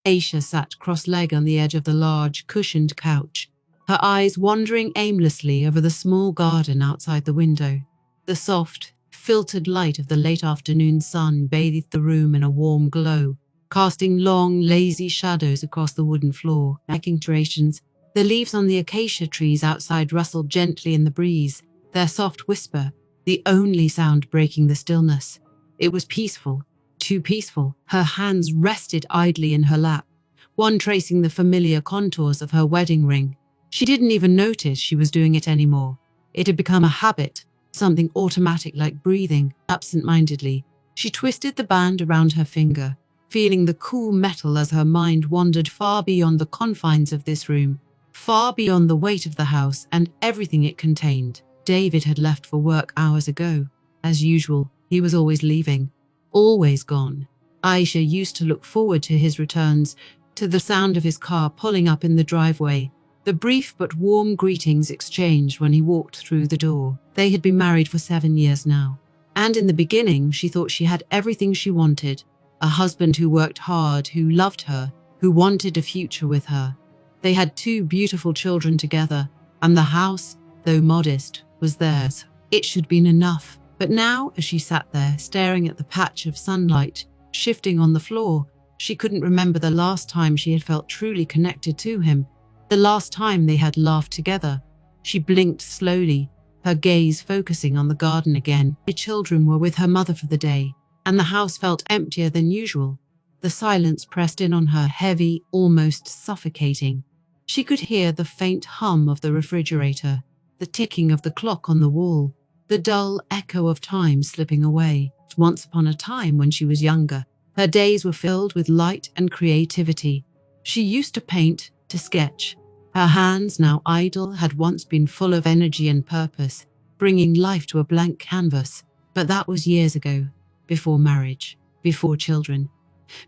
Aisha sat cross-legged on the edge of the large, cushioned couch, her eyes wandering aimlessly over the small garden outside the window. The soft, filtered light of the late afternoon sun bathed the room in a warm glow, casting long, lazy shadows across the wooden floor. Decorations. The leaves on the acacia trees outside rustled gently in the breeze, their soft whisper, the only sound breaking the stillness. It was peaceful, too peaceful. Her hands rested idly in her lap, one tracing the familiar contours of her wedding ring. She didn't even notice she was doing it anymore. It had become a habit, something automatic like breathing. Absent-mindedly, she twisted the band around her finger, feeling the cool metal as her mind wandered far beyond the confines of this room, far beyond the weight of the house and everything it contained. David had left for work hours ago. As usual, he was always leaving, always gone. Aisha used to look forward to his returns, to the sound of his car pulling up in the driveway, the brief but warm greetings exchanged when he walked through the door. They had been married for 7 years now, and in the beginning she thought she had everything she wanted: a husband who worked hard, who loved her, who wanted a future with her. They had 2 beautiful children together, and the house, though modest, was theirs. It should have been enough. But now, as she sat there, staring at the patch of sunlight shifting on the floor, she couldn't remember the last time she had felt truly connected to him, the last time they had laughed together. She blinked slowly, her gaze focusing on the garden again. The children were with her mother for the day, and the house felt emptier than usual. The silence pressed in on her, heavy, almost suffocating. She could hear the faint hum of the refrigerator, the ticking of the clock on the wall, the dull echo of time slipping away. Once upon a time, when she was younger, her days were filled with light and creativity. She used to paint, to sketch. Her hands, now idle, had once been full of energy and purpose, bringing life to a blank canvas. But that was years ago, before marriage, before children,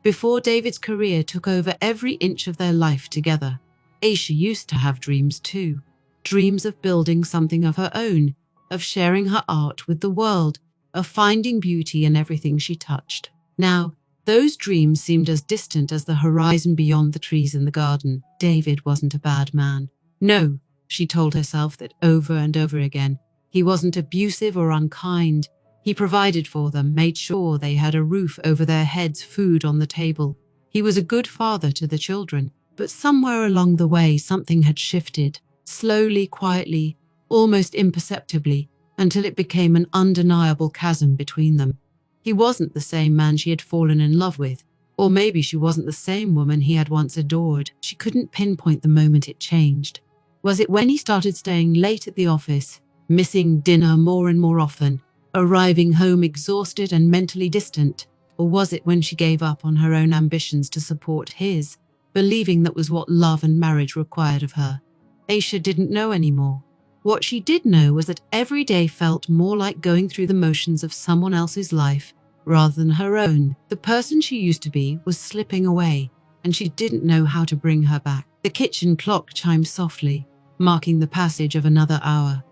before David's career took over every inch of their life together. Aisha used to have dreams too, dreams of building something of her own, of sharing her art with the world, of finding beauty in everything she touched. Now, those dreams seemed as distant as the horizon beyond the trees in the garden. David wasn't a bad man. No, she told herself that over and over again. He wasn't abusive or unkind. He provided for them, made sure they had a roof over their heads, food on the table. He was a good father to the children. But somewhere along the way, something had shifted, slowly, quietly, almost imperceptibly, until it became an undeniable chasm between them. He wasn't the same man she had fallen in love with, or maybe she wasn't the same woman he had once adored. She couldn't pinpoint the moment it changed. Was it when he started staying late at the office, missing dinner more and more often, arriving home exhausted and mentally distant? Or was it when she gave up on her own ambitions to support his, believing that was what love and marriage required of her? Aisha didn't know anymore. What she did know was that every day felt more like going through the motions of someone else's life rather than her own. The person she used to be was slipping away, and she didn't know how to bring her back. The kitchen clock chimed softly, marking the passage of another hour.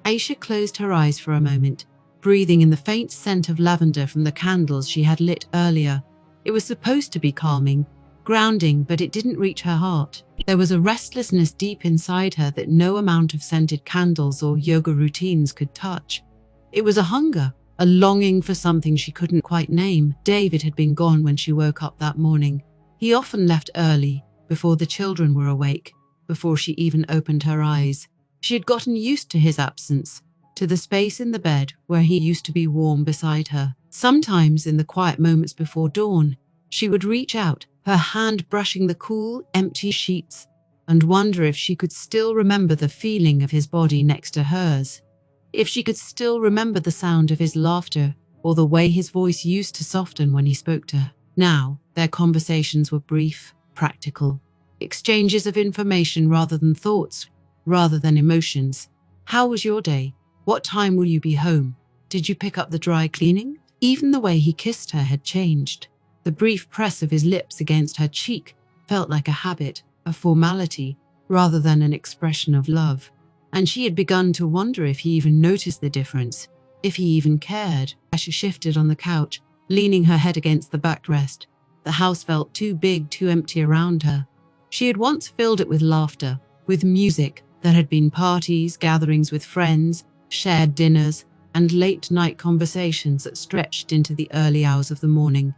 Aisha closed her eyes for a moment, breathing in the faint scent of lavender from the candles she had lit earlier. It was supposed to be calming, grounding, but it didn't reach her heart. There was a restlessness deep inside her that no amount of scented candles or yoga routines could touch. It was a hunger, a longing for something she couldn't quite name. David had been gone when she woke up that morning. He often left early, before the children were awake, before she even opened her eyes. She had gotten used to his absence, to the space in the bed where he used to be warm beside her. Sometimes, in the quiet moments before dawn, she would reach out, her hand brushing the cool, empty sheets, and wonder if she could still remember the feeling of his body next to hers, if she could still remember the sound of his laughter or the way his voice used to soften when he spoke to her. Now, their conversations were brief, practical, exchanges of information rather than thoughts, rather than emotions. How was your day? What time will you be home? Did you pick up the dry cleaning? Even the way he kissed her had changed. The brief press of his lips against her cheek felt like a habit, a formality, rather than an expression of love. And she had begun to wonder if he even noticed the difference, if he even cared. As she shifted on the couch, leaning her head against the backrest, The house felt too big, too empty around her. She had once filled it with laughter, with music. There had been parties, gatherings with friends, shared dinners, and late-night conversations that stretched into the early hours of the morning.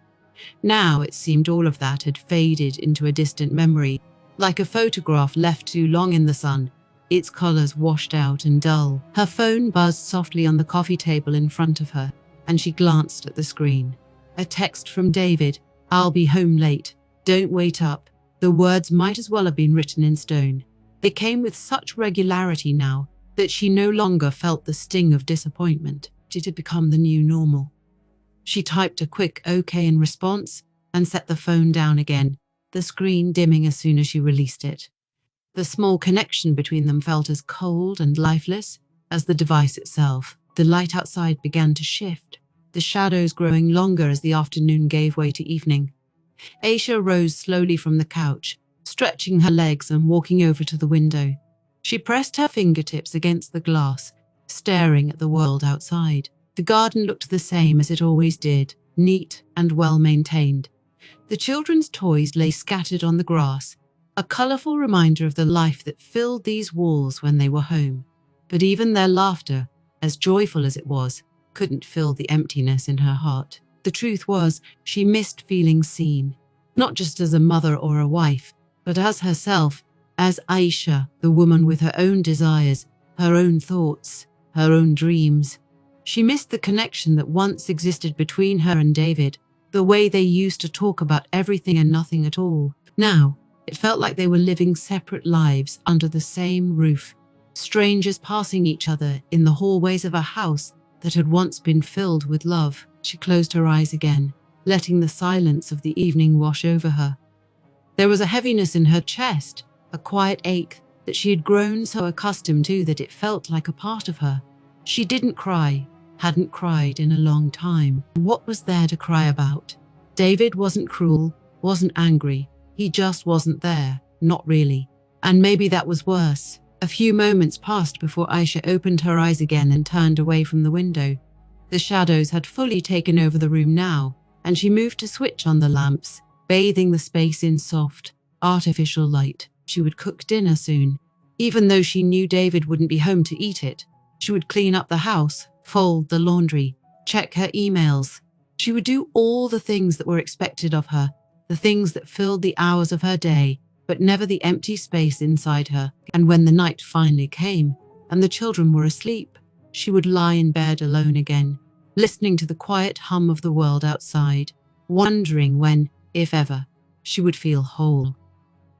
Now it seemed all of that had faded into a distant memory, like a photograph left too long in the sun, its colors washed out and dull. Her phone buzzed softly on the coffee table in front of her, and she glanced at the screen. A text from David, "I'll be home late. Don't wait up." The words might as well have been written in stone. They came with such regularity now that she no longer felt the sting of disappointment. It had become the new normal. She typed a quick "okay" in response and set the phone down again, the screen dimming as soon as she released it. The small connection between them felt as cold and lifeless as the device itself. The light outside began to shift, the shadows growing longer as the afternoon gave way to evening. Aisha rose slowly from the couch, stretching her legs and walking over to the window. She pressed her fingertips against the glass, staring at the world outside. The garden looked the same as it always did, neat and well-maintained. The children's toys lay scattered on the grass, a colorful reminder of the life that filled these walls when they were home. But even their laughter, as joyful as it was, couldn't fill the emptiness in her heart. The truth was, she missed feeling seen, not just as a mother or a wife, but as herself, as Aisha, the woman with her own desires, her own thoughts, her own dreams. She missed the connection that once existed between her and David, the way they used to talk about everything and nothing at all. Now, it felt like they were living separate lives under the same roof, strangers passing each other in the hallways of a house that had once been filled with love. She closed her eyes again, letting the silence of the evening wash over her. There was a heaviness in her chest, a quiet ache that she had grown so accustomed to that it felt like a part of her. She didn't cry, hadn't cried in a long time. What was there to cry about? David wasn't cruel, wasn't angry. He just wasn't there, not really. And maybe that was worse. A few moments passed before Aisha opened her eyes again and turned away from the window. The shadows had fully taken over the room now, and she moved to switch on the lamps, bathing the space in soft, artificial light. She would cook dinner soon. Even though she knew David wouldn't be home to eat it, she would clean up the house, fold the laundry, check her emails. She would do all the things that were expected of her, the things that filled the hours of her day, but never the empty space inside her. And when the night finally came, and the children were asleep, she would lie in bed alone again, listening to the quiet hum of the world outside, wondering when, if ever, she would feel whole.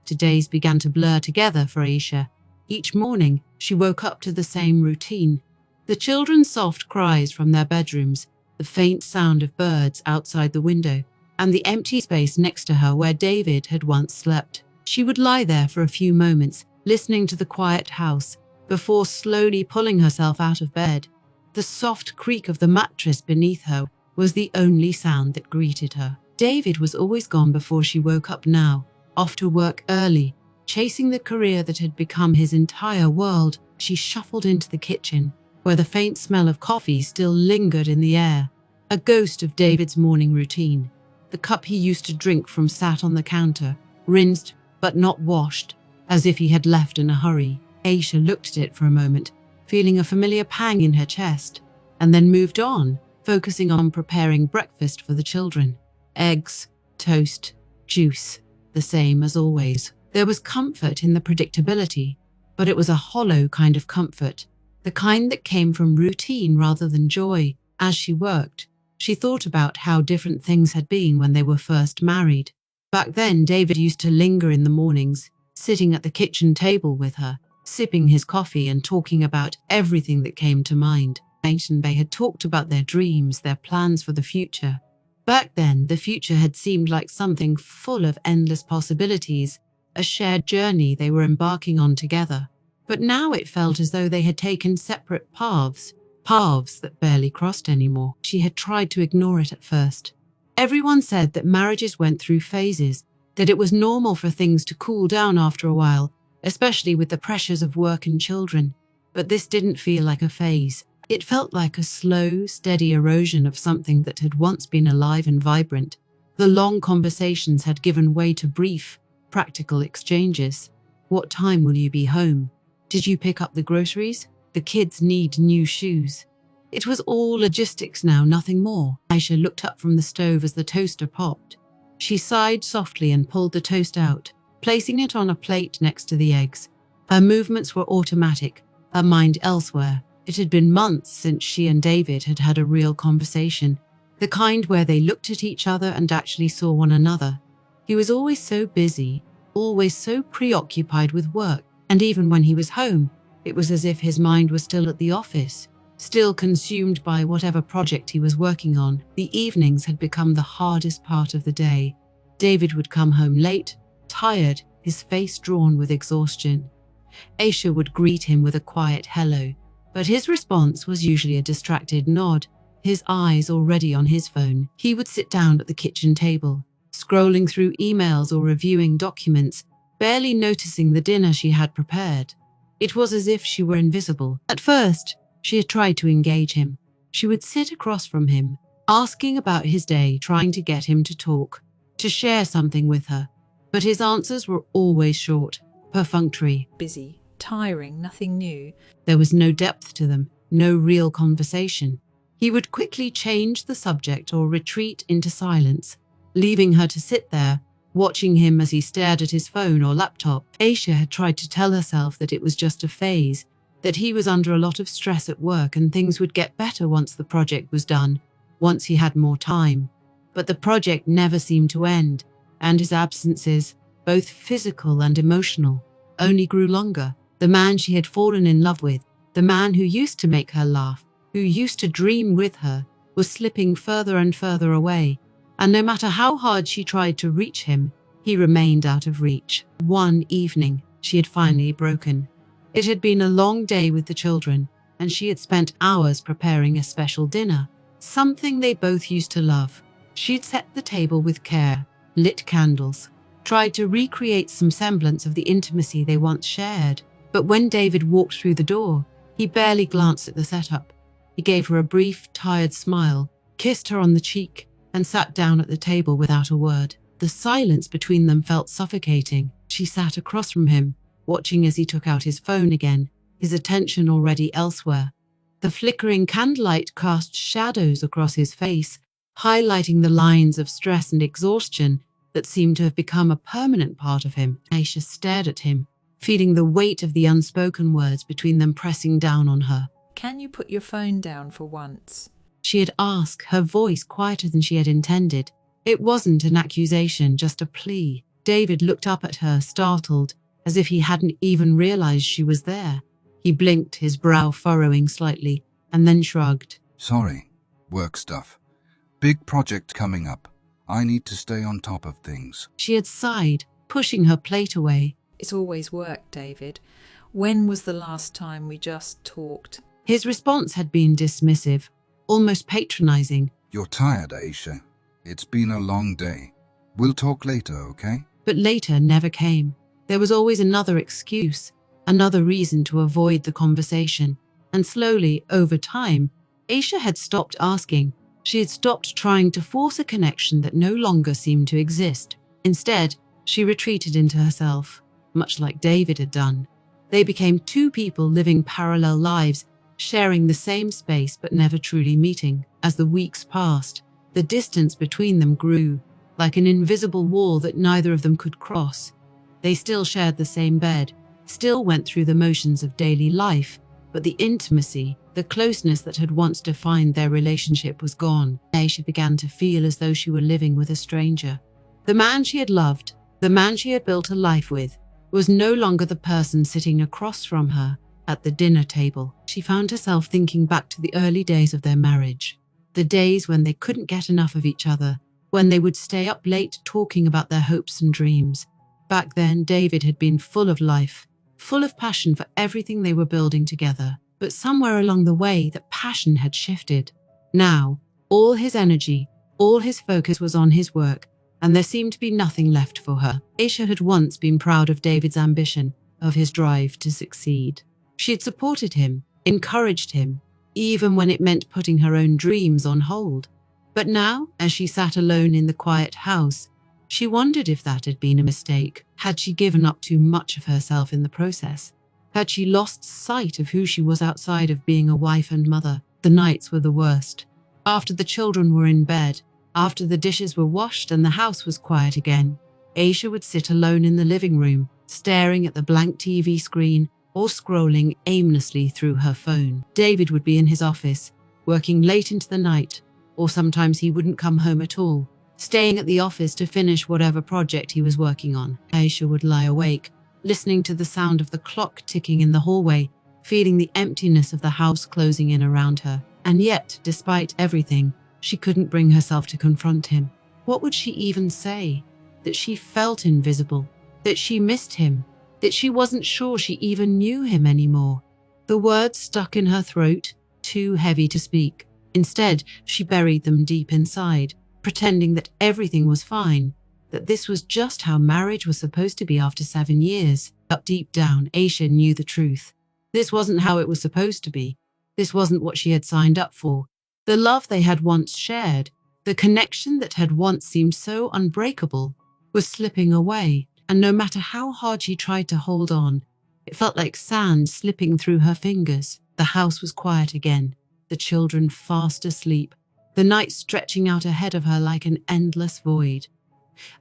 Days began to blur together for Aisha. Each morning, she woke up to the same routine. The children's soft cries from their bedrooms, the faint sound of birds outside the window, and the empty space next to her where David had once slept. She would lie there for a few moments, listening to the quiet house, before slowly pulling herself out of bed. The soft creak of the mattress beneath her was the only sound that greeted her. David was always gone before she woke up now, off to work early, chasing the career that had become his entire world. She shuffled into the kitchen, where the faint smell of coffee still lingered in the air, a ghost of David's morning routine. The cup he used to drink from sat on the counter, rinsed but not washed, as if he had left in a hurry. Aisha looked at it for a moment, feeling a familiar pang in her chest, and then moved on, focusing on preparing breakfast for the children. Eggs, toast, juice, the same as always. There was comfort in the predictability, but it was a hollow kind of comfort, the kind that came from routine rather than joy. As she worked, she thought about how different things had been when they were first married. Back then, David used to linger in the mornings, sitting at the kitchen table with her, sipping his coffee and talking about everything that came to mind. They had talked about their dreams, their plans for the future. Back then, the future had seemed like something full of endless possibilities, a shared journey they were embarking on together. But now it felt as though they had taken separate paths that barely crossed anymore. She had tried to ignore it at first. Everyone said that marriages went through phases, that it was normal for things to cool down after a while, especially with the pressures of work and children. But this didn't feel like a phase. It felt like a slow, steady erosion of something that had once been alive and vibrant, The long conversations had given way to brief, practical exchanges. What time will you be home? Did you pick up the groceries? The kids need new shoes. It was all logistics now, nothing more. Aisha looked up from the stove as the toaster popped. She sighed softly and pulled the toast out, placing it on a plate next to the eggs. Her movements were automatic, her mind elsewhere. It had been months since she and David had had a real conversation, the kind where they looked at each other and actually saw one another. He was always so busy, always so preoccupied with work, and even when he was home, it was as if his mind was still at the office, still consumed by whatever project he was working on. The evenings had become the hardest part of the day. David would come home late, tired, his face drawn with exhaustion. Aisha would greet him with a quiet hello, but his response was usually a distracted nod, his eyes already on his phone. He would sit down at the kitchen table, scrolling through emails or reviewing documents, barely noticing the dinner she had prepared. It was as if she were invisible. At first, she had tried to engage him. She would sit across from him, asking about his day, trying to get him to talk, to share something with her. But his answers were always short, perfunctory. Busy, tiring, nothing new. There was no depth to them, no real conversation. He would quickly change the subject or retreat into silence, leaving her to sit there, watching him as he stared at his phone or laptop. Aisha had tried to tell herself that it was just a phase, that he was under a lot of stress at work and things would get better once the project was done, once he had more time. But the project never seemed to end, and his absences, both physical and emotional, only grew longer. The man she had fallen in love with, the man who used to make her laugh, who used to dream with her, was slipping further and further away. And no matter how hard she tried to reach him, he remained out of reach. One evening, she had finally broken. It had been a long day with the children, and she had spent hours preparing a special dinner, something they both used to love. She'd set the table with care, lit candles, tried to recreate some semblance of the intimacy they once shared. But when David walked through the door, he barely glanced at the setup. He gave her a brief, tired smile, kissed her on the cheek, and sat down at the table without a word. The silence between them felt suffocating. She sat across from him, watching as he took out his phone again, his attention already elsewhere. The flickering candlelight cast shadows across his face, highlighting the lines of stress and exhaustion that seemed to have become a permanent part of him. Aisha stared at him, feeling the weight of the unspoken words between them pressing down on her. Can you put your phone down for once? She had asked, her voice quieter than she had intended. It wasn't an accusation, just a plea. David looked up at her, startled, as if he hadn't even realized she was there. He blinked, his brow furrowing slightly, and then shrugged. Sorry, work stuff. Big project coming up. I need to stay on top of things. She had sighed, pushing her plate away. It's always work, David. When was the last time we just talked? His response had been dismissive, almost patronizing. You're tired, Aisha. It's been a long day. We'll talk later, okay? But later never came. There was always another excuse, another reason to avoid the conversation. And slowly, over time, Aisha had stopped asking. She had stopped trying to force a connection that no longer seemed to exist. Instead, she retreated into herself, much like David had done. They became two people living parallel lives, sharing the same space but never truly meeting. As the weeks passed, the distance between them grew, like an invisible wall that neither of them could cross. They still shared the same bed, still went through the motions of daily life, but the intimacy, the closeness that had once defined their relationship was gone. Aisha began to feel as though she were living with a stranger. The man she had loved, the man she had built a life with, was no longer the person sitting across from her at the dinner table. She found herself thinking back to the early days of their marriage, the days when they couldn't get enough of each other, when they would stay up late talking about their hopes and dreams. Back then, David had been full of life, full of passion for everything they were building together. But somewhere along the way, that passion had shifted. Now, all his energy, all his focus was on his work, and there seemed to be nothing left for her. Aisha had once been proud of David's ambition, of his drive to succeed. She had supported him, encouraged him, even when it meant putting her own dreams on hold. But now, as she sat alone in the quiet house, she wondered if that had been a mistake. Had she given up too much of herself in the process? Had she lost sight of who she was outside of being a wife and mother? The nights were the worst. After the children were in bed, after the dishes were washed and the house was quiet again, Aisha would sit alone in the living room, staring at the blank TV screen or scrolling aimlessly through her phone. David would be in his office, working late into the night, or sometimes he wouldn't come home at all, staying at the office to finish whatever project he was working on. Aisha would lie awake, listening to the sound of the clock ticking in the hallway, feeling the emptiness of the house closing in around her. And yet, despite everything, she couldn't bring herself to confront him. What would she even say? That she felt invisible, that she missed him, that she wasn't sure she even knew him anymore. The words stuck in her throat, too heavy to speak. Instead, she buried them deep inside, pretending that everything was fine, that this was just how marriage was supposed to be after 7 years. But deep down, Aisha knew the truth. This wasn't how it was supposed to be. This wasn't what she had signed up for. The love they had once shared, the connection that had once seemed so unbreakable, was slipping away, and no matter how hard she tried to hold on, it felt like sand slipping through her fingers. The house was quiet again, the children fast asleep, the night stretching out ahead of her like an endless void.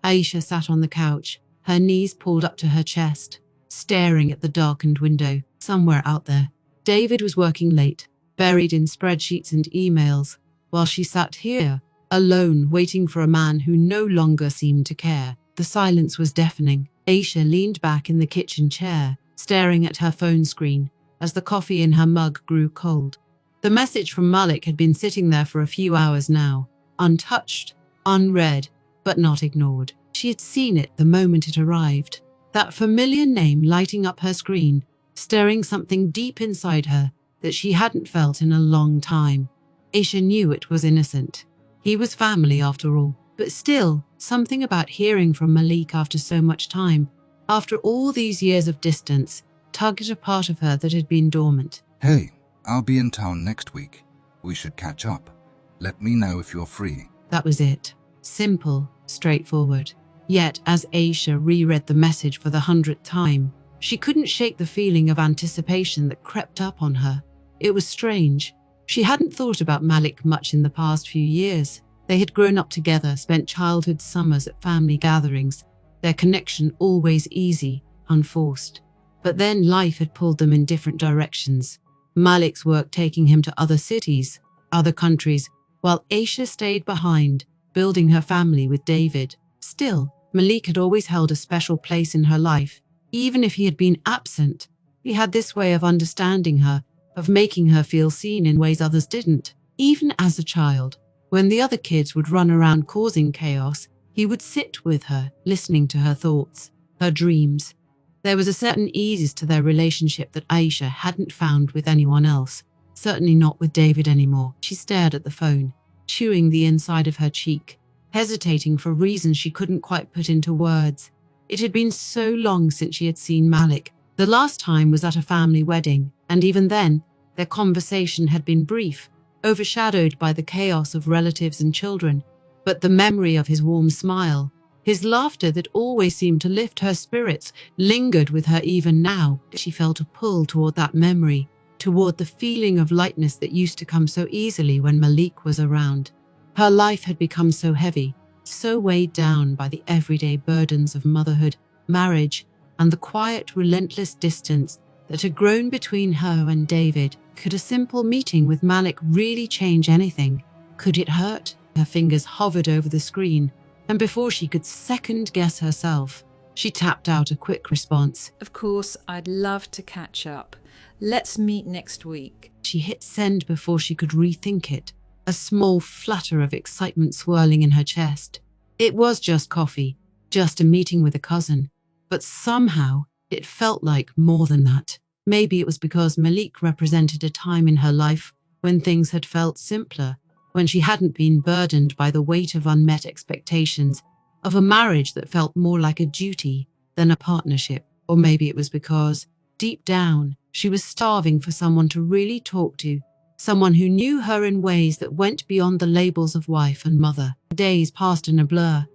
Aisha sat on the couch, her knees pulled up to her chest, staring at the darkened window. Somewhere out there, David was working late, buried in spreadsheets and emails, while she sat here, alone, waiting for a man who no longer seemed to care. The silence was deafening. Aisha leaned back in the kitchen chair, staring at her phone screen, as the coffee in her mug grew cold. The message from Malik had been sitting there for a few hours now, untouched, unread, but not ignored. She had seen it the moment it arrived, that familiar name lighting up her screen, stirring something deep inside her that she hadn't felt in a long time. Aisha knew it was innocent. He was family after all. But still, something about hearing from Malik after so much time, after all these years of distance, tugged at a part of her that had been dormant. Hey, I'll be in town next week. We should catch up. Let me know if you're free. That was it. Simple, straightforward. Yet, as Aisha reread the message for the 100th time, she couldn't shake the feeling of anticipation that crept up on her. It was strange. She hadn't thought about Malik much in the past few years. They had grown up together, spent childhood summers at family gatherings, their connection always easy, unforced. But then life had pulled them in different directions. Malik's work taking him to other cities, other countries, while Aisha stayed behind, building her family with David. Still, Malik had always held a special place in her life. Even if he had been absent, he had this way of understanding her, of making her feel seen in ways others didn't. Even as a child, when the other kids would run around causing chaos, he would sit with her, listening to her thoughts, her dreams. There was a certain ease to their relationship that Aisha hadn't found with anyone else, certainly not with David anymore. She stared at the phone, chewing the inside of her cheek, hesitating for reasons she couldn't quite put into words. It had been so long since she had seen Malik. The last time was at a family wedding, and even then, their conversation had been brief, overshadowed by the chaos of relatives and children. But the memory of his warm smile, his laughter that always seemed to lift her spirits, lingered with her even now. She felt a pull toward that memory, toward the feeling of lightness that used to come so easily when Malik was around. Her life had become so heavy, so weighed down by the everyday burdens of motherhood, marriage, and the quiet, relentless distance that had grown between her and David. Could a simple meeting with Malik really change anything? Could it hurt? Her fingers hovered over the screen, and before she could second-guess herself, she tapped out a quick response. Of course, I'd love to catch up. Let's meet next week. She hit send before she could rethink it, a small flutter of excitement swirling in her chest. It was just coffee, just a meeting with a cousin, but somehow it felt like more than that. Maybe it was because Malik represented a time in her life when things had felt simpler, when she hadn't been burdened by the weight of unmet expectations, of a marriage that felt more like a duty than a partnership. Or maybe it was because, deep down, she was starving for someone to really talk to, someone who knew her in ways that went beyond the labels of wife and mother. Days passed in a blur.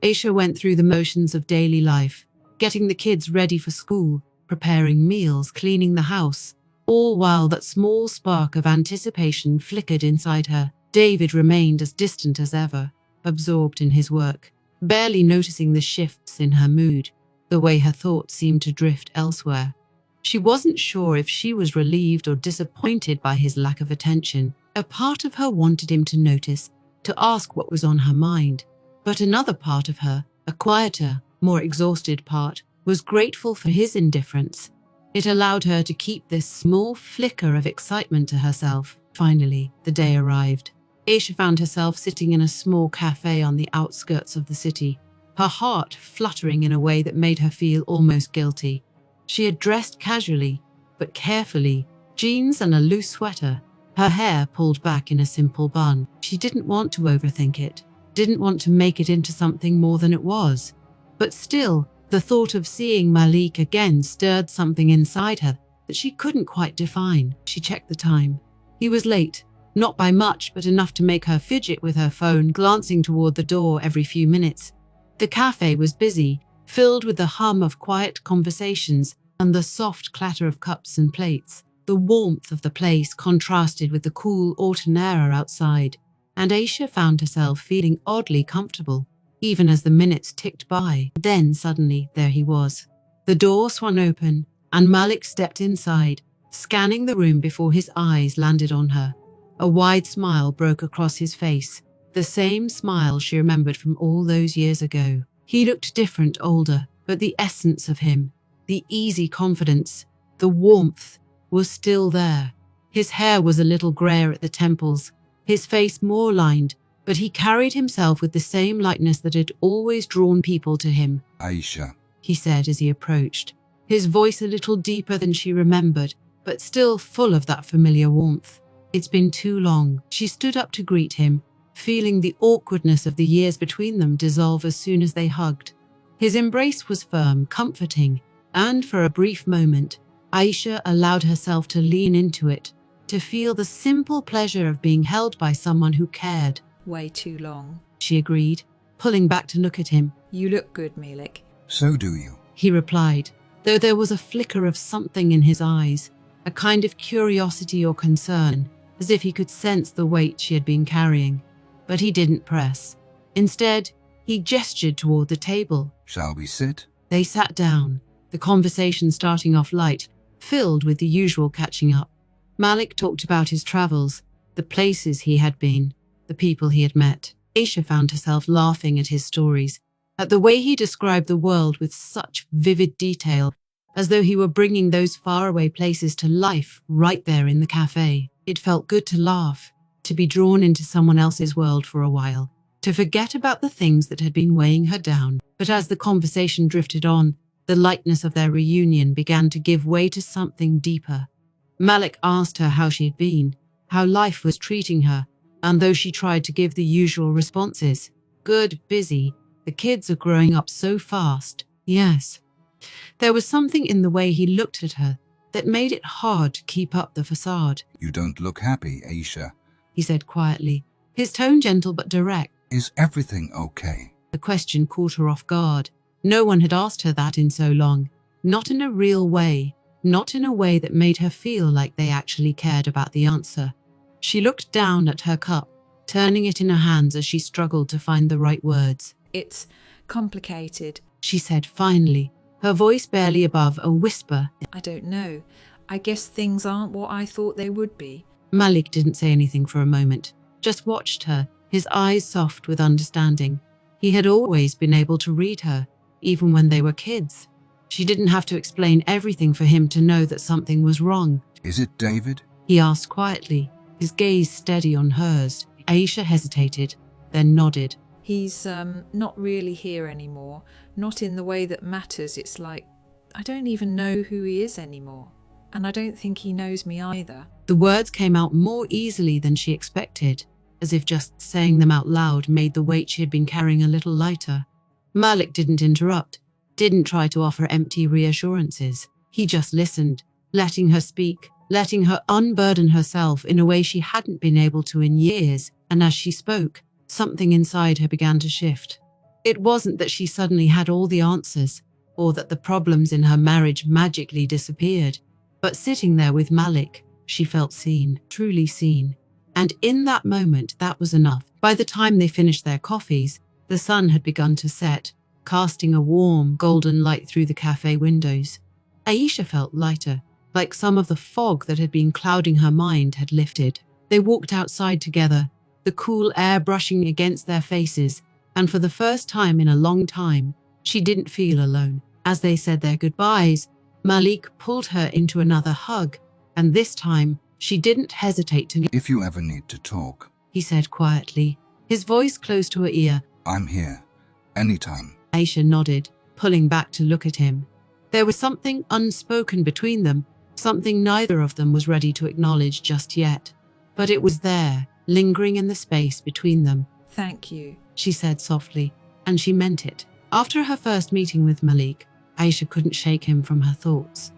Aisha went through the motions of daily life, getting the kids ready for school, preparing meals, cleaning the house, all while that small spark of anticipation flickered inside her. David remained as distant as ever, absorbed in his work, barely noticing the shifts in her mood, the way her thoughts seemed to drift elsewhere. She wasn't sure if she was relieved or disappointed by his lack of attention. A part of her wanted him to notice, to ask what was on her mind. But another part of her, a quieter, more exhausted part, was grateful for his indifference. It allowed her to keep this small flicker of excitement to herself. Finally, the day arrived. Aisha found herself sitting in a small cafe on the outskirts of the city, her heart fluttering in a way that made her feel almost guilty. She had dressed casually, but carefully, jeans and a loose sweater, her hair pulled back in a simple bun. She didn't want to overthink it, didn't want to make it into something more than it was. But still, the thought of seeing Malik again stirred something inside her that she couldn't quite define. She checked the time. He was late, not by much, but enough to make her fidget with her phone, glancing toward the door every few minutes. The cafe was busy, filled with the hum of quiet conversations and the soft clatter of cups and plates. The warmth of the place contrasted with the cool autumn air outside, and Aisha found herself feeling oddly comfortable, even as the minutes ticked by. Then suddenly, there he was. The door swung open, and Malik stepped inside, scanning the room before his eyes landed on her. A wide smile broke across his face, the same smile she remembered from all those years ago. He looked different, older, but the essence of him, the easy confidence, the warmth, was still there. His hair was a little grayer at the temples, his face more lined, but he carried himself with the same lightness that had always drawn people to him. Aisha, He said as he approached, his voice a little deeper than she remembered, but still full of that familiar warmth. It's been too long. She stood up to greet him, feeling the awkwardness of the years between them dissolve as soon as they hugged. His embrace was firm, comforting, and for a brief moment, Aisha allowed herself to lean into it, to feel the simple pleasure of being held by someone who cared. Way too long. She agreed, pulling back to look at him. You look good, Malik. so do you. He replied, though there was a flicker of something in his eyes, a kind of curiosity or concern, as if he could sense the weight she had been carrying. But he didn't press. Instead, he gestured toward the table. Shall we sit? They sat down, the conversation starting off light, filled with the usual catching up. Malik talked about his travels, the places he had been, the people he had met. Aisha found herself laughing at his stories, at the way he described the world with such vivid detail, as though he were bringing those faraway places to life right there in the cafe. It felt good to laugh, to be drawn into someone else's world for a while, to forget about the things that had been weighing her down. But as the conversation drifted on, the lightness of their reunion began to give way to something deeper. Malik asked her how she had been, how life was treating her, and though she tried to give the usual responses, good, busy, the kids are growing up so fast, yes. There was something in the way he looked at her that made it hard to keep up the facade. You don't look happy, Aisha. He said quietly, his tone gentle but direct. Is everything okay? The question caught her off guard. No one had asked her that in so long, not in a real way, not in a way that made her feel like they actually cared about the answer. She looked down at her cup, turning it in her hands as she struggled to find the right words. It's complicated. She said finally, her voice barely above a whisper. I don't know. I guess things aren't what I thought they would be. Malik didn't say anything for a moment, just watched her, his eyes soft with understanding. He had always been able to read her, even when they were kids. She didn't have to explain everything for him to know that something was wrong. Is it David? He asked quietly, his gaze steady on hers. Aisha hesitated, then nodded. He's not really here anymore. Not in the way that matters. It's like, I don't even know who he is anymore. And I don't think he knows me either. The words came out more easily than she expected, as if just saying them out loud made the weight she had been carrying a little lighter. Malik didn't interrupt, didn't try to offer empty reassurances. He just listened, letting her speak, letting her unburden herself in a way she hadn't been able to in years, and as she spoke, something inside her began to shift. It wasn't that she suddenly had all the answers, or that the problems in her marriage magically disappeared, but sitting there with Malik, she felt seen, truly seen. And in that moment, that was enough. By the time they finished their coffees, the sun had begun to set, casting a warm, golden light through the cafe windows. Aisha felt lighter, like some of the fog that had been clouding her mind had lifted. They walked outside together, the cool air brushing against their faces, and for the first time in a long time, she didn't feel alone. As they said their goodbyes, Malik pulled her into another hug, and this time, she didn't hesitate to. If you ever need to talk, He said quietly, his voice close to her ear. I'm here. Anytime. Aisha nodded, pulling back to look at him. There was something unspoken between them, something neither of them was ready to acknowledge just yet. But it was there, lingering in the space between them. Thank you. She said softly, and she meant it. After her first meeting with Malik, Aisha couldn't shake him from her thoughts.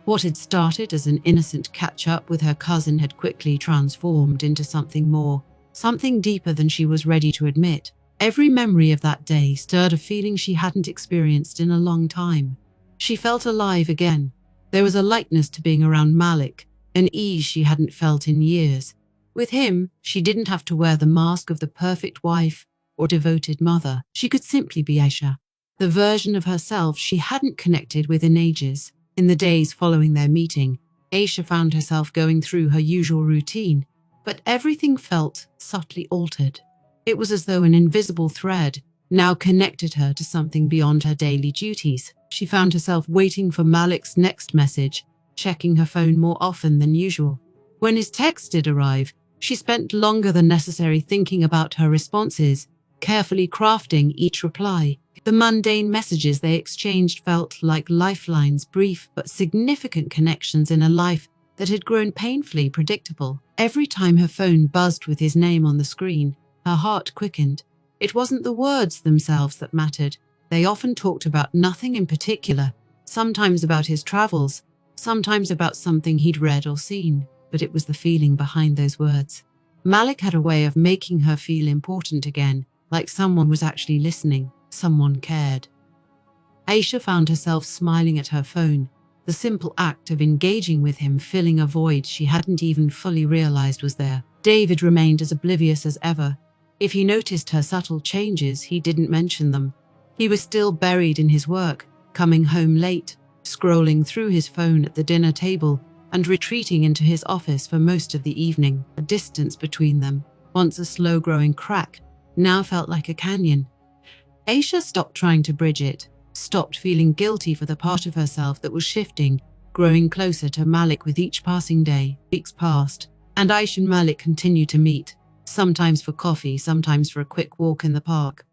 What had started as an innocent catch-up with her cousin had quickly transformed into something more, something deeper than she was ready to admit. Every memory of that day stirred a feeling she hadn't experienced in a long time. She felt alive again. There was a lightness to being around Malik, an ease she hadn't felt in years. With him, she didn't have to wear the mask of the perfect wife or devoted mother. She could simply be Aisha, the version of herself she hadn't connected with in ages. In the days following their meeting, Aisha found herself going through her usual routine, but everything felt subtly altered. It was as though an invisible thread now connected her to something beyond her daily duties. She found herself waiting for Malik's next message, checking her phone more often than usual. When his text did arrive, she spent longer than necessary thinking about her responses, carefully crafting each reply. The mundane messages they exchanged felt like lifelines, brief but significant connections in a life that had grown painfully predictable. Every time her phone buzzed with his name on the screen, her heart quickened. It wasn't the words themselves that mattered. They often talked about nothing in particular, sometimes about his travels, sometimes about something he'd read or seen, but it was the feeling behind those words. Malik had a way of making her feel important again, like someone was actually listening, someone cared. Aisha found herself smiling at her phone, the simple act of engaging with him filling a void she hadn't even fully realized was there. David remained as oblivious as ever. If he noticed her subtle changes, he didn't mention them. He was still buried in his work, coming home late, scrolling through his phone at the dinner table, and retreating into his office for most of the evening. The distance between them, once a slow-growing crack, now felt like a canyon. Aisha stopped trying to bridge it, stopped feeling guilty for the part of herself that was shifting, growing closer to Malik with each passing day. Weeks passed, and Aisha and Malik continued to meet, sometimes for coffee, sometimes for a quick walk in the park.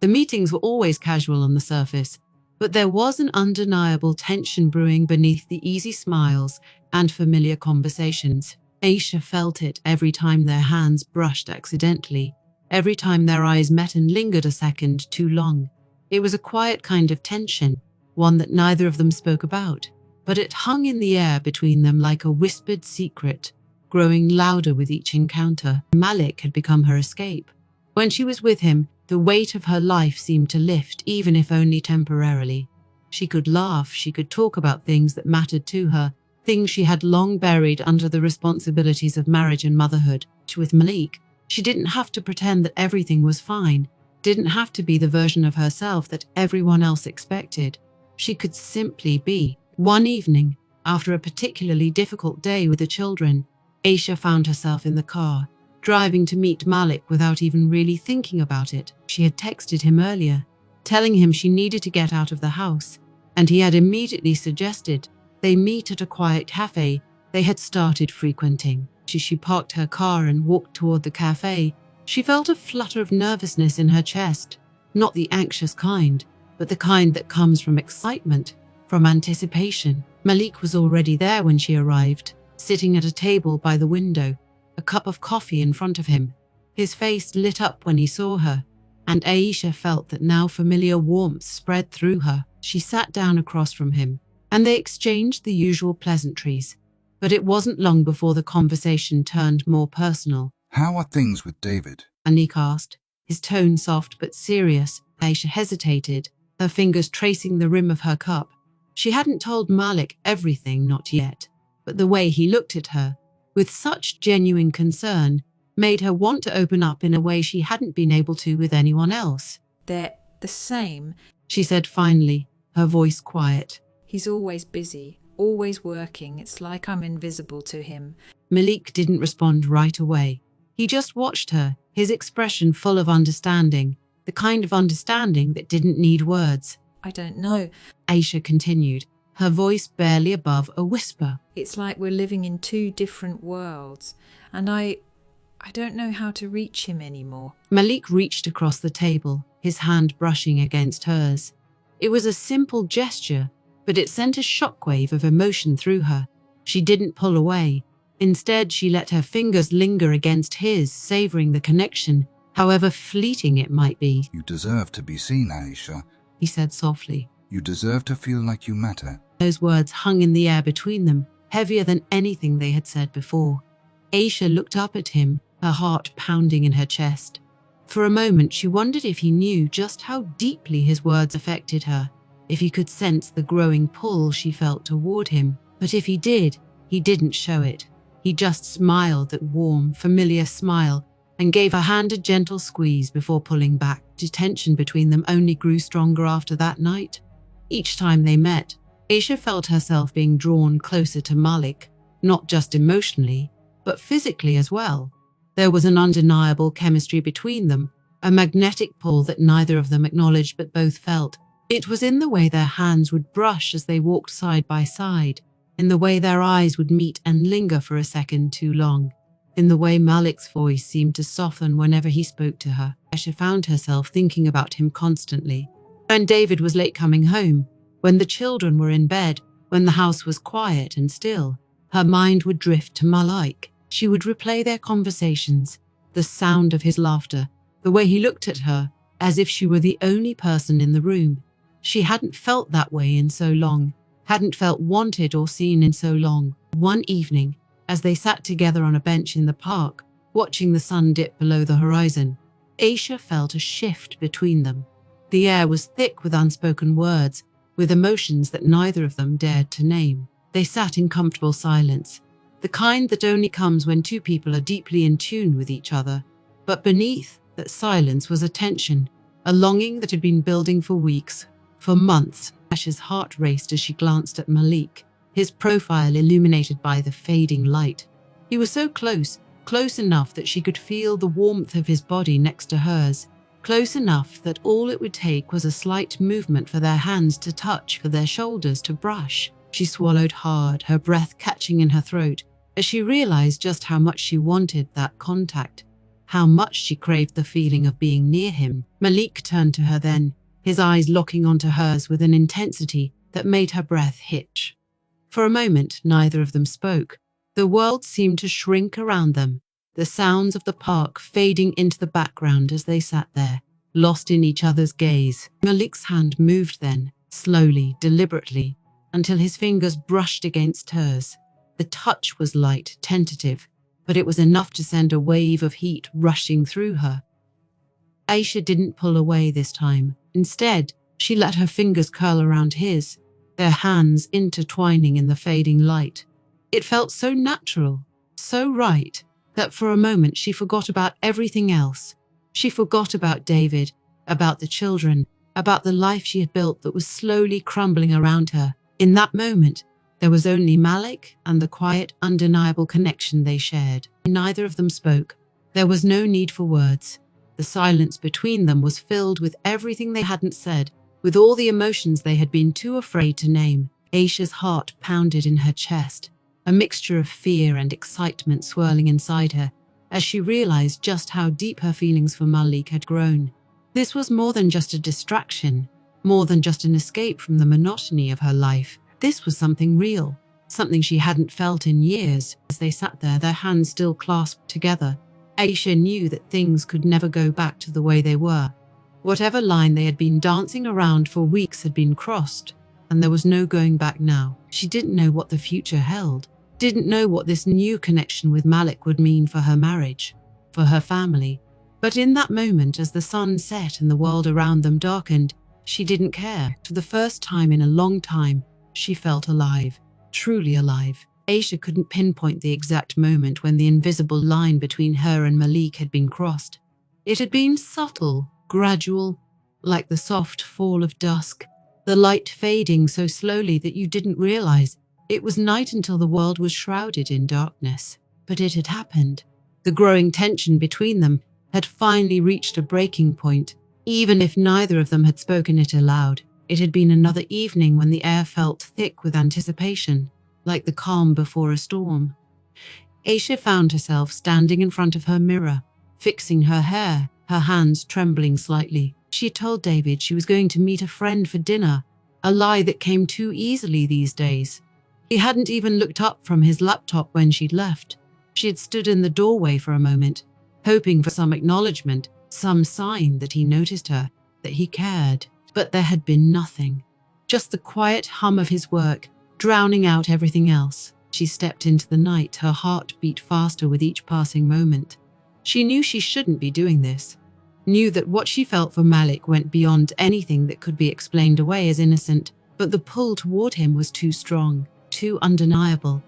The meetings were always casual on the surface, but there was an undeniable tension brewing beneath the easy smiles and familiar conversations. Aisha felt it every time their hands brushed accidentally, every time their eyes met and lingered a second too long. It was a quiet kind of tension, one that neither of them spoke about, but it hung in the air between them like a whispered secret, growing louder with each encounter. Malik had become her escape. When she was with him, the weight of her life seemed to lift, even if only temporarily. She could laugh, she could talk about things that mattered to her, things she had long buried under the responsibilities of marriage and motherhood. With Malik, she didn't have to pretend that everything was fine, didn't have to be the version of herself that everyone else expected. She could simply be. One evening, after a particularly difficult day with the children, Aisha found herself in the car, driving to meet Malik without even really thinking about it. She had texted him earlier, telling him she needed to get out of the house, and he had immediately suggested they meet at a quiet cafe they had started frequenting. She parked her car and walked toward the cafe. She felt a flutter of nervousness in her chest, not the anxious kind, but the kind that comes from excitement, from anticipation. Malik was already there when she arrived, sitting at a table by the window, a cup of coffee in front of him. His face lit up when he saw her, and Aisha felt that now familiar warmth spread through her. She sat down across from him, and they exchanged the usual pleasantries. But it wasn't long before the conversation turned more personal. How are things with David? Malik asked, his tone soft but serious. Aisha hesitated, her fingers tracing the rim of her cup. She hadn't told Malik everything, not yet, but the way he looked at her, with such genuine concern, made her want to open up in a way she hadn't been able to with anyone else. They're the same. She said finally, her voice quiet. He's always busy, always working. It's like I'm invisible to him. Malik didn't respond right away. He just watched her, his expression full of understanding, the kind of understanding that didn't need words. I don't know. Aisha continued, her voice barely above a whisper. It's like we're living in two different worlds, and I don't know how to reach him anymore. Malik reached across the table, his hand brushing against hers. It was a simple gesture, but it sent a shockwave of emotion through her. She didn't pull away. Instead, she let her fingers linger against his, savoring the connection, however fleeting it might be. You deserve to be seen, Aisha, he said softly. You deserve to feel like you matter. Those words hung in the air between them, heavier than anything they had said before. Aisha looked up at him, her heart pounding in her chest. For a moment, she wondered if he knew just how deeply his words affected her, if he could sense the growing pull she felt toward him. But if he did, he didn't show it. He just smiled that warm, familiar smile and gave her hand a gentle squeeze before pulling back. The tension between them only grew stronger after that night. Each time they met, Aisha felt herself being drawn closer to Malik, not just emotionally, but physically as well. There was an undeniable chemistry between them, a magnetic pull that neither of them acknowledged but both felt. It was in the way their hands would brush as they walked side by side, in the way their eyes would meet and linger for a second too long, in the way Malik's voice seemed to soften whenever he spoke to her. Aisha found herself thinking about him constantly. When David was late coming home, when the children were in bed, when the house was quiet and still, her mind would drift to Malik. She would replay their conversations, the sound of his laughter, the way he looked at her, as if she were the only person in the room. She hadn't felt that way in so long, hadn't felt wanted or seen in so long. One evening, as they sat together on a bench in the park, watching the sun dip below the horizon, Aisha felt a shift between them. The air was thick with unspoken words, with emotions that neither of them dared to name. They sat in comfortable silence, the kind that only comes when two people are deeply in tune with each other. But beneath that silence was a tension, a longing that had been building for weeks, for months. Aisha's heart raced as she glanced at Malik, his profile illuminated by the fading light. He was so close, close enough that she could feel the warmth of his body next to hers, close enough that all it would take was a slight movement for their hands to touch, for their shoulders to brush. She swallowed hard, her breath catching in her throat, as she realized just how much she wanted that contact, how much she craved the feeling of being near him. Malik turned to her then, his eyes locking onto hers with an intensity that made her breath hitch. For a moment, neither of them spoke. The world seemed to shrink around them, the sounds of the park fading into the background as they sat there, lost in each other's gaze. Malik's hand moved then, slowly, deliberately, until his fingers brushed against hers. The touch was light, tentative, but it was enough to send a wave of heat rushing through her. Aisha didn't pull away this time. Instead, she let her fingers curl around his, their hands intertwining in the fading light. It felt so natural, so right, that for a moment she forgot about everything else. She forgot about David, about the children, about the life she had built that was slowly crumbling around her. In that moment, there was only Malik and the quiet, undeniable connection they shared. Neither of them spoke. There was no need for words. The silence between them was filled with everything they hadn't said, with all the emotions they had been too afraid to name. Aisha's heart pounded in her chest, a mixture of fear and excitement swirling inside her, as she realized just how deep her feelings for Malik had grown. This was more than just a distraction, more than just an escape from the monotony of her life. This was something real, something she hadn't felt in years. As they sat there, their hands still clasped together, Aisha knew that things could never go back to the way they were. Whatever line they had been dancing around for weeks had been crossed, and there was no going back now. She didn't know what the future held, didn't know what this new connection with Malik would mean for her marriage, for her family. But in that moment, as the sun set and the world around them darkened, she didn't care. For the first time in a long time, she felt alive, truly alive. Aisha couldn't pinpoint the exact moment when the invisible line between her and Malik had been crossed. It had been subtle, gradual, like the soft fall of dusk, the light fading so slowly that you didn't realize it was night until the world was shrouded in darkness. But it had happened. The growing tension between them had finally reached a breaking point, even if neither of them had spoken it aloud. It had been another evening when the air felt thick with anticipation, like the calm before a storm. Aisha found herself standing in front of her mirror, fixing her hair, her hands trembling slightly. She had told David she was going to meet a friend for dinner, a lie that came too easily these days. He hadn't even looked up from his laptop when she'd left. She had stood in the doorway for a moment, hoping for some acknowledgement, some sign that he noticed her, that he cared. But there had been nothing. Just the quiet hum of his work, drowning out everything else. She stepped into the night, her heart beat faster with each passing moment. She knew she shouldn't be doing this. Knew that what she felt for Malik went beyond anything that could be explained away as innocent, but the pull toward him was too strong, too undeniable.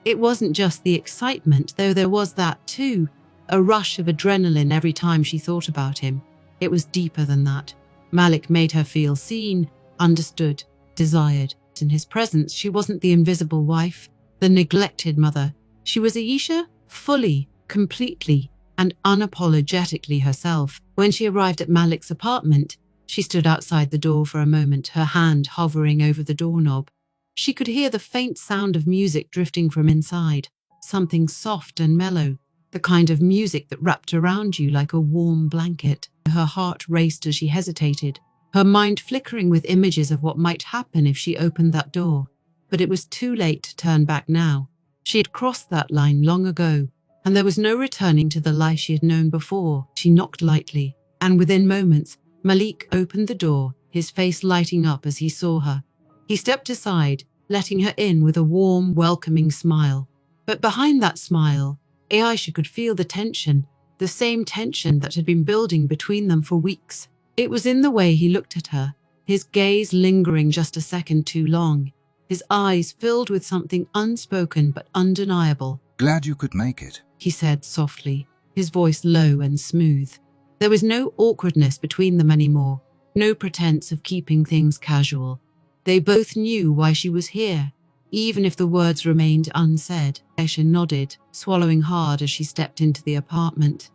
It wasn't just the excitement, though there was that too, a rush of adrenaline every time she thought about him. It was deeper than that. Malik made her feel seen, understood, desired. In his presence, she wasn't the invisible wife, the neglected mother. She was Aisha, fully, completely, and unapologetically herself. When she arrived at Malik's apartment, she stood outside the door for a moment, her hand hovering over the doorknob. She could hear the faint sound of music drifting from inside, something soft and mellow, the kind of music that wrapped around you like a warm blanket. Her heart raced as she hesitated, her mind flickering with images of what might happen if she opened that door. But it was too late to turn back now. She had crossed that line long ago, and there was no returning to the life she had known before. She knocked lightly, and within moments, Malik opened the door, his face lighting up as he saw her. He stepped aside, letting her in with a warm, welcoming smile. But behind that smile, Aisha could feel the tension, the same tension that had been building between them for weeks. It was in the way he looked at her, his gaze lingering just a second too long, his eyes filled with something unspoken but undeniable. Glad you could make it. He said softly, his voice low and smooth. There was no awkwardness between them anymore, no pretense of keeping things casual. They both knew why she was here, even if the words remained unsaid. Aisha nodded, swallowing hard as she stepped into the apartment.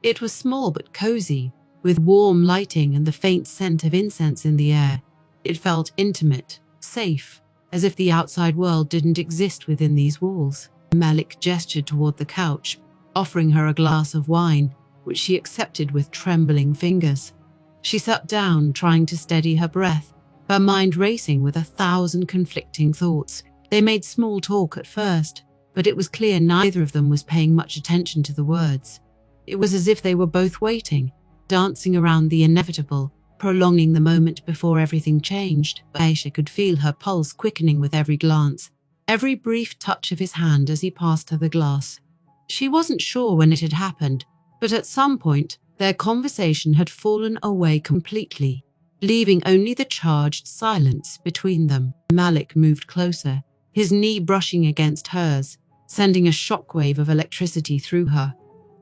It was small but cozy, with warm lighting and the faint scent of incense in the air. It felt intimate, safe, as if the outside world didn't exist within these walls. Malik gestured toward the couch, offering her a glass of wine, which she accepted with trembling fingers. She sat down, trying to steady her breath, her mind racing with 1,000 conflicting thoughts. They made small talk at first, but it was clear neither of them was paying much attention to the words. It was as if they were both waiting, dancing around the inevitable, prolonging the moment before everything changed. Aisha could feel her pulse quickening with every glance, every brief touch of his hand as he passed her the glass. She wasn't sure when it had happened, but at some point, their conversation had fallen away completely, leaving only the charged silence between them. Malik moved closer, his knee brushing against hers, sending a shockwave of electricity through her.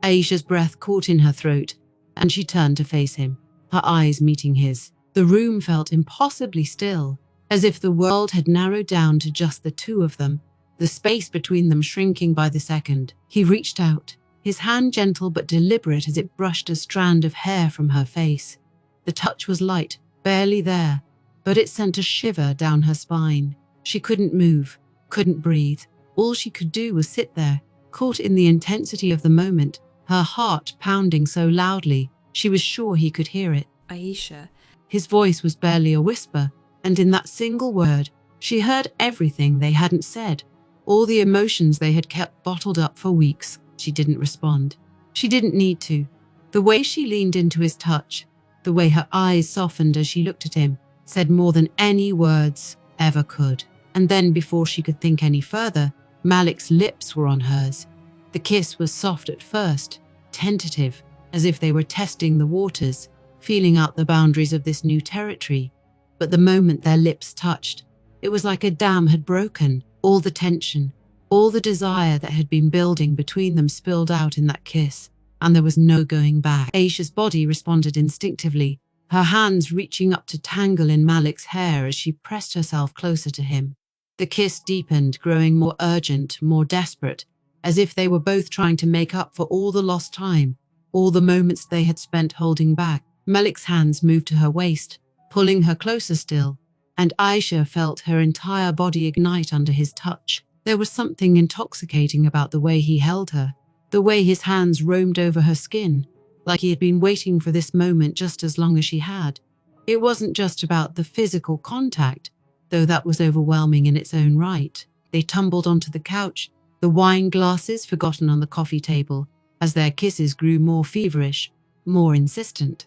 Aisha's breath caught in her throat, and she turned to face him, her eyes meeting his. The room felt impossibly still, as if the world had narrowed down to just the two of them, the space between them shrinking by the second. He reached out, his hand gentle but deliberate as it brushed a strand of hair from her face. The touch was light, barely there, but it sent a shiver down her spine. She couldn't move, couldn't breathe. All she could do was sit there, caught in the intensity of the moment, her heart pounding so loudly she was sure he could hear it. Aisha. His voice was barely a whisper, and in that single word, she heard everything they hadn't said, all the emotions they had kept bottled up for weeks. She didn't respond. She didn't need to. The way she leaned into his touch, the way her eyes softened as she looked at him, said more than any words ever could. And then, before she could think any further, Malik's lips were on hers. The kiss was soft at first, tentative, as if they were testing the waters, feeling out the boundaries of this new territory. But the moment their lips touched, it was like a dam had broken. All the tension, all the desire that had been building between them spilled out in that kiss, and there was no going back. Aisha's body responded instinctively, her hands reaching up to tangle in Malik's hair as she pressed herself closer to him. The kiss deepened, growing more urgent, more desperate, as if they were both trying to make up for all the lost time, all the moments they had spent holding back. Malik's hands moved to her waist, pulling her closer still, and Aisha felt her entire body ignite under his touch. There was something intoxicating about the way he held her, the way his hands roamed over her skin, like he had been waiting for this moment just as long as she had. It wasn't just about the physical contact, though that was overwhelming in its own right. They tumbled onto the couch, the wine glasses forgotten on the coffee table, as their kisses grew more feverish, more insistent.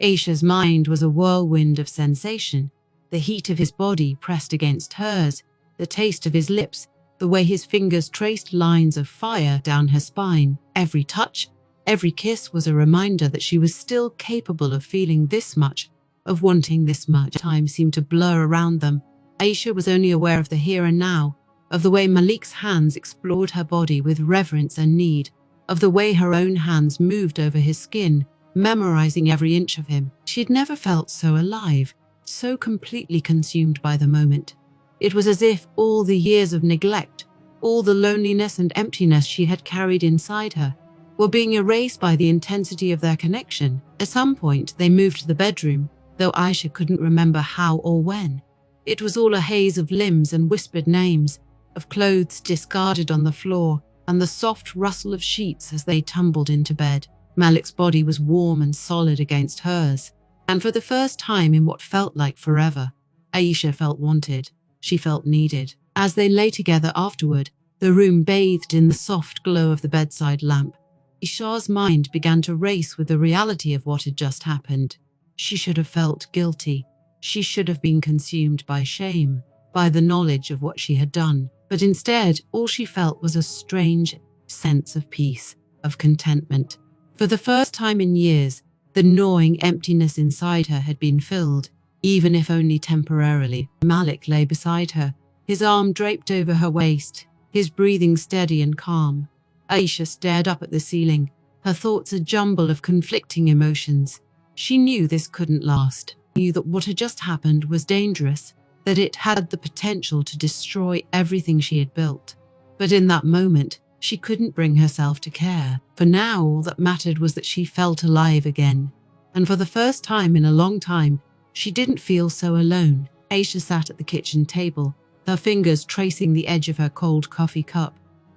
Aisha's mind was a whirlwind of sensation, the heat of his body pressed against hers, the taste of his lips, the way his fingers traced lines of fire down her spine. Every touch, every kiss was a reminder that she was still capable of feeling this much, of wanting this much. Time seemed to blur around them. Aisha was only aware of the here and now, of the way Malik's hands explored her body with reverence and need, of the way her own hands moved over his skin, memorizing every inch of him. She'd never felt so alive, so completely consumed by the moment. It was as if all the years of neglect, all the loneliness and emptiness she had carried inside her, were being erased by the intensity of their connection. At some point, they moved to the bedroom, though Aisha couldn't remember how or when. It was all a haze of limbs and whispered names, of clothes discarded on the floor, and the soft rustle of sheets as they tumbled into bed. Malik's body was warm and solid against hers, and for the first time in what felt like forever, Aisha felt wanted. She felt needed. As they lay together afterward, the room bathed in the soft glow of the bedside lamp. Aisha's mind began to race with the reality of what had just happened. She should have felt guilty. She should have been consumed by shame, by the knowledge of what she had done. But instead, all she felt was a strange sense of peace, of contentment. For the first time in years, the gnawing emptiness inside her had been filled, even if only temporarily. Malik lay beside her, his arm draped over her waist, his breathing steady and calm. Aisha stared up at the ceiling, her thoughts a jumble of conflicting emotions. She knew this couldn't last, knew that what had just happened was dangerous, that it had the potential to destroy everything she had built. But in that moment, she couldn't bring herself to care. For now, all that mattered was that she felt alive again. And for the first time in a long time, she didn't feel so alone. Aisha sat at the kitchen table, her fingers tracing the edge of her cold coffee cup.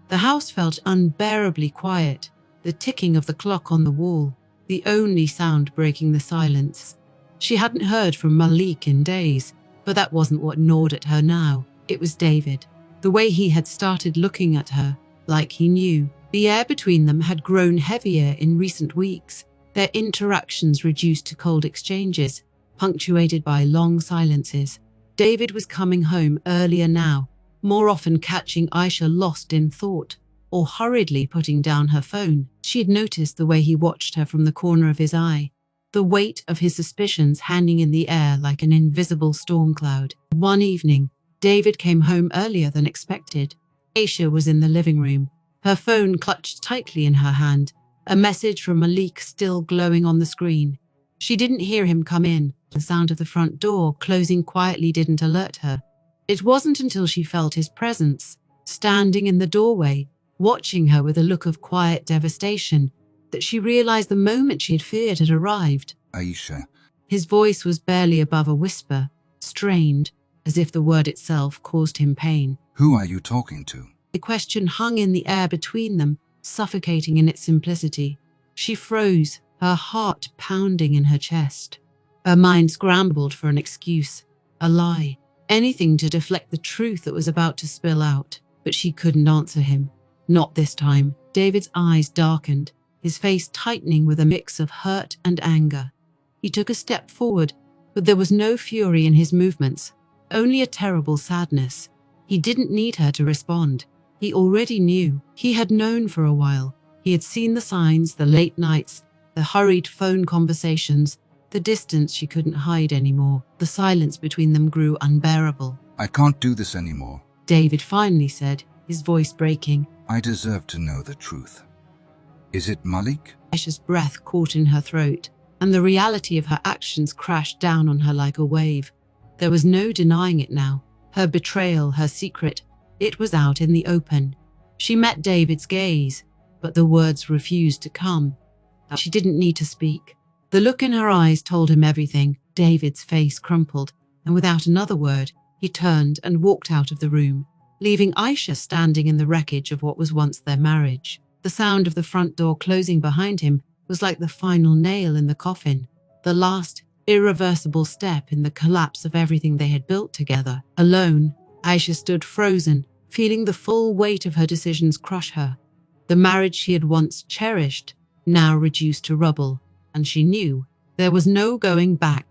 The house felt unbearably quiet, the ticking of the clock on the wall, the only sound breaking the silence. She hadn't heard from Malik in days, but that wasn't what gnawed at her now. It was David. The way he had started looking at her, like he knew. The air between them had grown heavier in recent weeks, their interactions reduced to cold exchanges, punctuated by long silences. David was coming home earlier now, more often catching Aisha lost in thought, or hurriedly putting down her phone. She had noticed the way he watched her from the corner of his eye, the weight of his suspicions hanging in the air like an invisible storm cloud. One evening, David came home earlier than expected. Aisha was in the living room, her phone clutched tightly in her hand, a message from Malik still glowing on the screen. She didn't hear him come in. The sound of the front door closing quietly didn't alert her. It wasn't until she felt his presence, standing in the doorway, watching her with a look of quiet devastation, that she realized the moment she had feared had arrived. Aisha. His voice was barely above a whisper, strained, as if the word itself caused him pain. Who are you talking to? The question hung in the air between them, suffocating in its simplicity. She froze, her heart pounding in her chest. Her mind scrambled for an excuse, a lie, anything to deflect the truth that was about to spill out. But she couldn't answer him. Not this time. David's eyes darkened, his face tightening with a mix of hurt and anger. He took a step forward, but there was no fury in his movements, only a terrible sadness. He didn't need her to respond. He already knew. He had known for a while. He had seen the signs, the late nights, the hurried phone conversations, the distance she couldn't hide anymore. The silence between them grew unbearable. I can't do this anymore. David finally said, his voice breaking. I deserve to know the truth. Is it Malik? Aisha's breath caught in her throat, and the reality of her actions crashed down on her like a wave. There was no denying it now. Her betrayal, her secret, it was out in the open. She met David's gaze, but the words refused to come. She didn't need to speak. The look in her eyes told him everything. David's face crumpled, and without another word, he turned and walked out of the room, leaving Aisha standing in the wreckage of what was once their marriage. The sound of the front door closing behind him was like the final nail in the coffin, the last irreversible step in the collapse of everything they had built together. Alone, Aisha stood frozen, feeling the full weight of her decisions crush her. The marriage she had once cherished, now reduced to rubble, and she knew there was no going back.